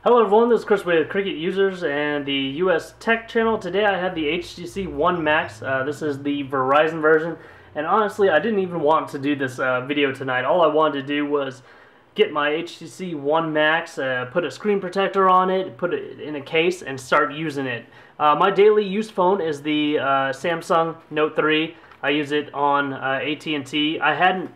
Hello everyone, this is Chris with Cricket Users and the US Tech channel. Today I have the HTC One Max. This is the Verizon version, and honestly I didn't even want to do this video tonight. All I wanted to do was get my HTC One Max, put a screen protector on it, put it in a case, and start using it. My daily use phone is the Samsung Note 3. I use it on AT&T. I hadn't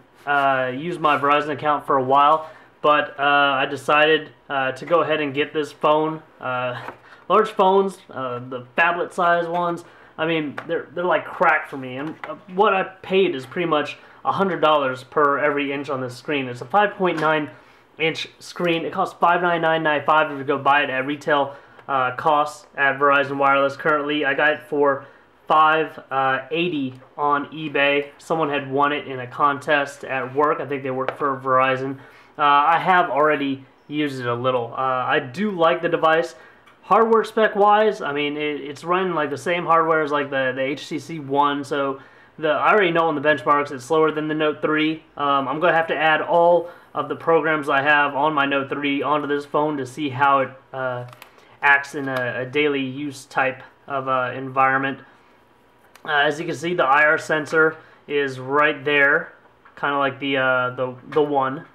used my Verizon account for a while, but I decided to go ahead and get this phone. Large phones, the phablet size ones, I mean, they're like crack for me. And what I paid is pretty much $100 per every inch on this screen. It's a 5.9 inch screen. It costs $599.95 if you go buy it at retail costs at Verizon Wireless. Currently, I got it for $580 on eBay. Someone had won it in a contest at work. I think they work for Verizon. I have already used it a little. I do like the device. Hardware spec wise, I mean, it's running like the same hardware as like the HTC One, so I already know on the benchmarks it's slower than the Note 3. I'm going to have to add all of the programs I have on my Note 3 onto this phone to see how it acts in a daily use type of environment. As you can see, the IR sensor is right there, kind of like the One.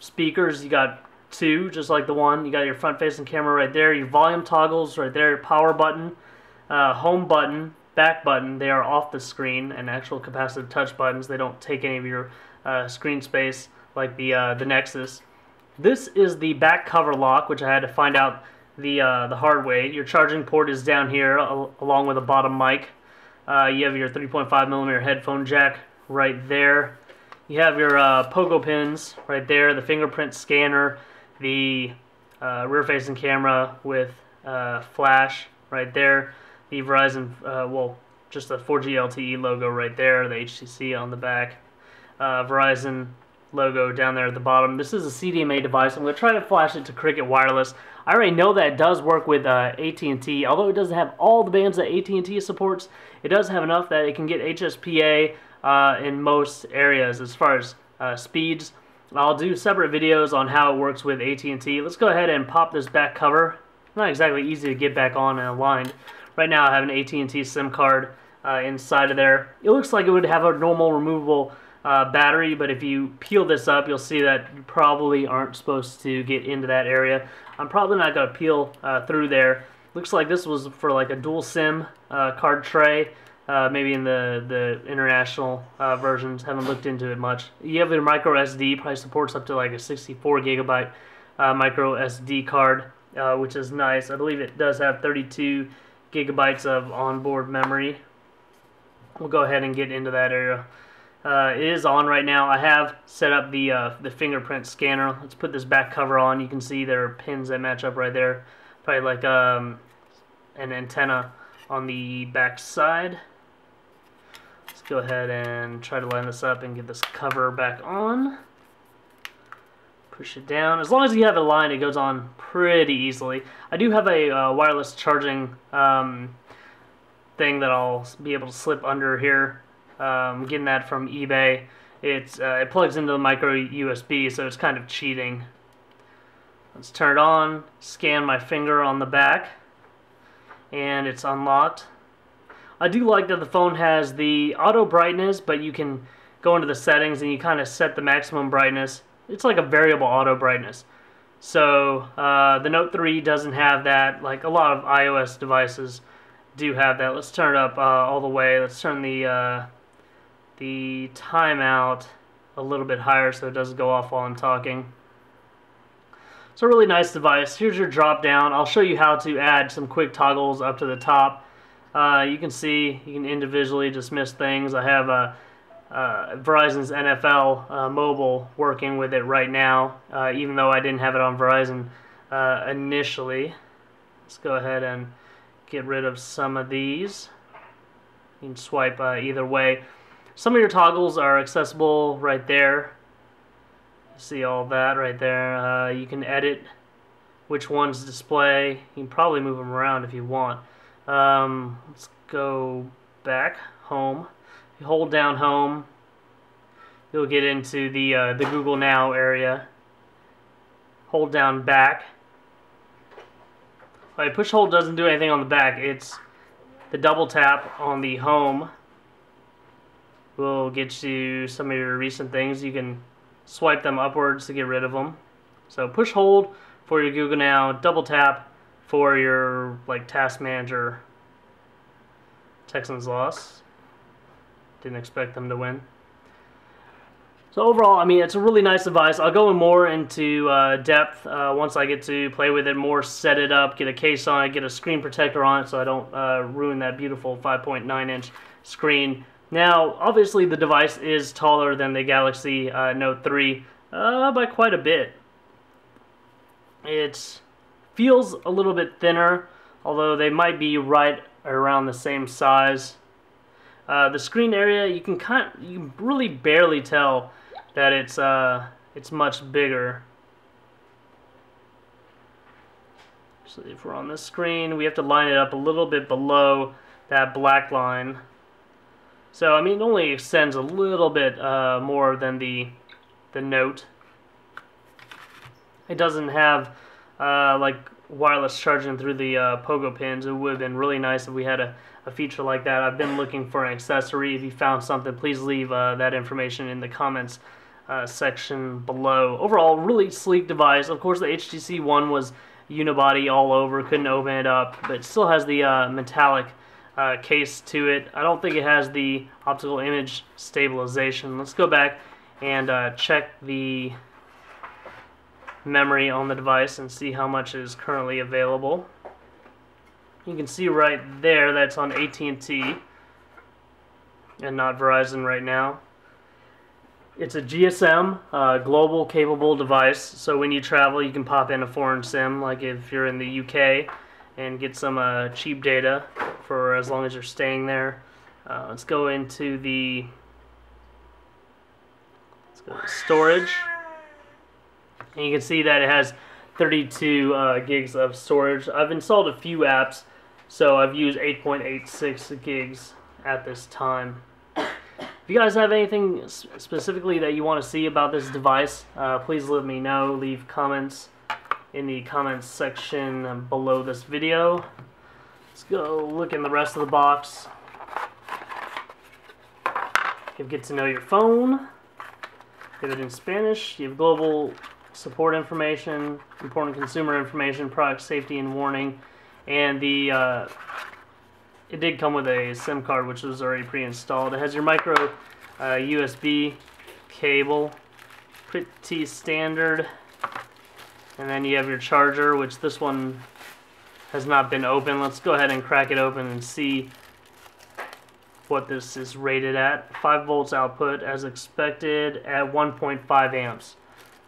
Speakers, you got two, just like the One. You got your front-facing camera right there, your volume toggles right there, power button, home button, back button. They are off the screen, and actual capacitive touch buttons. They don't take any of your screen space like the Nexus. This is the back cover lock, which I had to find out the hard way. Your charging port is down here, along with a bottom mic. You have your 3.5mm headphone jack right there. You have your pogo pins right there, the fingerprint scanner, the rear-facing camera with flash right there, the Verizon, well, just the 4G LTE logo right there, the HTC on the back, Verizon logo down there at the bottom. This is a CDMA device. I'm going to try to flash it to Cricket Wireless. I already know that it does work with AT&T. Although it doesn't have all the bands that AT&T supports, it does have enough that it can get HSPA in most areas as far as speeds. I'll do separate videos on how it works with AT&T. Let's go ahead and pop this back cover. Not exactly easy to get back on and aligned. Right now I have an AT&T SIM card inside of there. It looks like it would have a normal removable battery, but if you peel this up, you'll see that you probably aren't supposed to get into that area. I'm probably not going to peel through there. Looks like this was for like a dual SIM card tray. Maybe in the international versions. Haven't looked into it much. You have your micro SD, probably supports up to like a 64 gigabyte micro SD card, which is nice. I believe it does have 32 gigabytes of onboard memory. We'll go ahead and get into that area. It is on right now. I have set up the fingerprint scanner. Let's put this back cover on. You can see there are pins that match up right there. Probably like an antenna on the back side. Let's go ahead and try to line this up and get this cover back on. Push it down. As long as you have it aligned, it goes on pretty easily. I do have a wireless charging thing that I'll be able to slip under here. I'm getting that from eBay. It plugs into the micro USB, so it's kind of cheating. Let's turn it on, scan my finger on the back, and it's unlocked. I do like that the phone has the auto brightness, but you can go into the settings and you kind of set the maximum brightness. It's like a variable auto brightness. So the Note 3 doesn't have that. Like a lot of iOS devices do have that. Let's turn it up all the way. Let's turn the timeout a little bit higher so it doesn't go off while I'm talking. It's a really nice device. Here's your drop down. I'll show you how to add some quick toggles up to the top. You can see you can individually dismiss things. I have Verizon's NFL mobile working with it right now, even though I didn't have it on Verizon initially. Let's go ahead and get rid of some of these. You can swipe either way. Some of your toggles are accessible right there. See all that right there. You can edit which ones display. You can probably move them around if you want. Let's go back home. You hold down home, you'll get into the Google Now area. Hold down back, Alright, push hold doesn't do anything on the back. It's the double tap on the home will get you some of your recent things. You can swipe them upwards to get rid of them. So push hold for your Google Now, double tap for your like Task Manager. Texans lost. Didn't expect them to win. So overall, I mean, it's a really nice device. I'll go more into depth once I get to play with it more, set it up, get a case on it, get a screen protector on it so I don't ruin that beautiful 5.9-inch screen. Now, obviously, the device is taller than the Galaxy Note 3 by quite a bit. It feels a little bit thinner, although they might be right around the same size. The screen area, you can really barely tell that it's much bigger. So if we're on this screen, we have to line it up a little bit below that black line. So I mean, it only extends a little bit more than the Note. It doesn't have like wireless charging through the pogo pins. It would have been really nice if we had a feature like that. I've been looking for an accessory. If you found something, please leave that information in the comments section below. Overall, really sleek device. Of course, the HTC One was unibody all over. Couldn't open it up, but it still has the metallic case to it. I don't think it has the optical image stabilization. Let's go back and check the memory on the device and see how much is currently available. You can see right there that's on AT&T and not Verizon right now. It's a GSM global capable device, so when you travel you can pop in a foreign SIM, like if you're in the UK, and get some cheap data for as long as you're staying there. Let's go into the storage, and you can see that it has 32 gigs of storage. I've installed a few apps, so I've used 8.86 gigs at this time. If you guys have anything specifically that you want to see about this device, please let me know. Leave comments in the comments section below this video. Let's go look in the rest of the box. You get to know your phone. You have it in Spanish. You have global support information, important consumer information, product safety and warning, and the it did come with a SIM card which was already pre-installed. It has your micro USB cable, pretty standard, and then you have your charger, which this one has not been open. Let's go ahead and crack it open and see what this is rated at. 5 volts output as expected at 1.5 amps.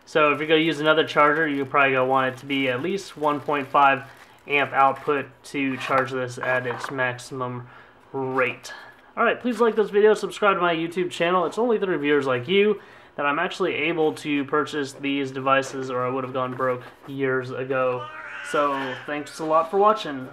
So if you're going to use another charger, you're probably going to want it to be at least 1.5 amp output to charge this at its maximum rate. Alright, please like this video, subscribe to my YouTube channel. It's only through viewers like you that I'm actually able to purchase these devices, or I would have gone broke years ago. So thanks a lot for watching.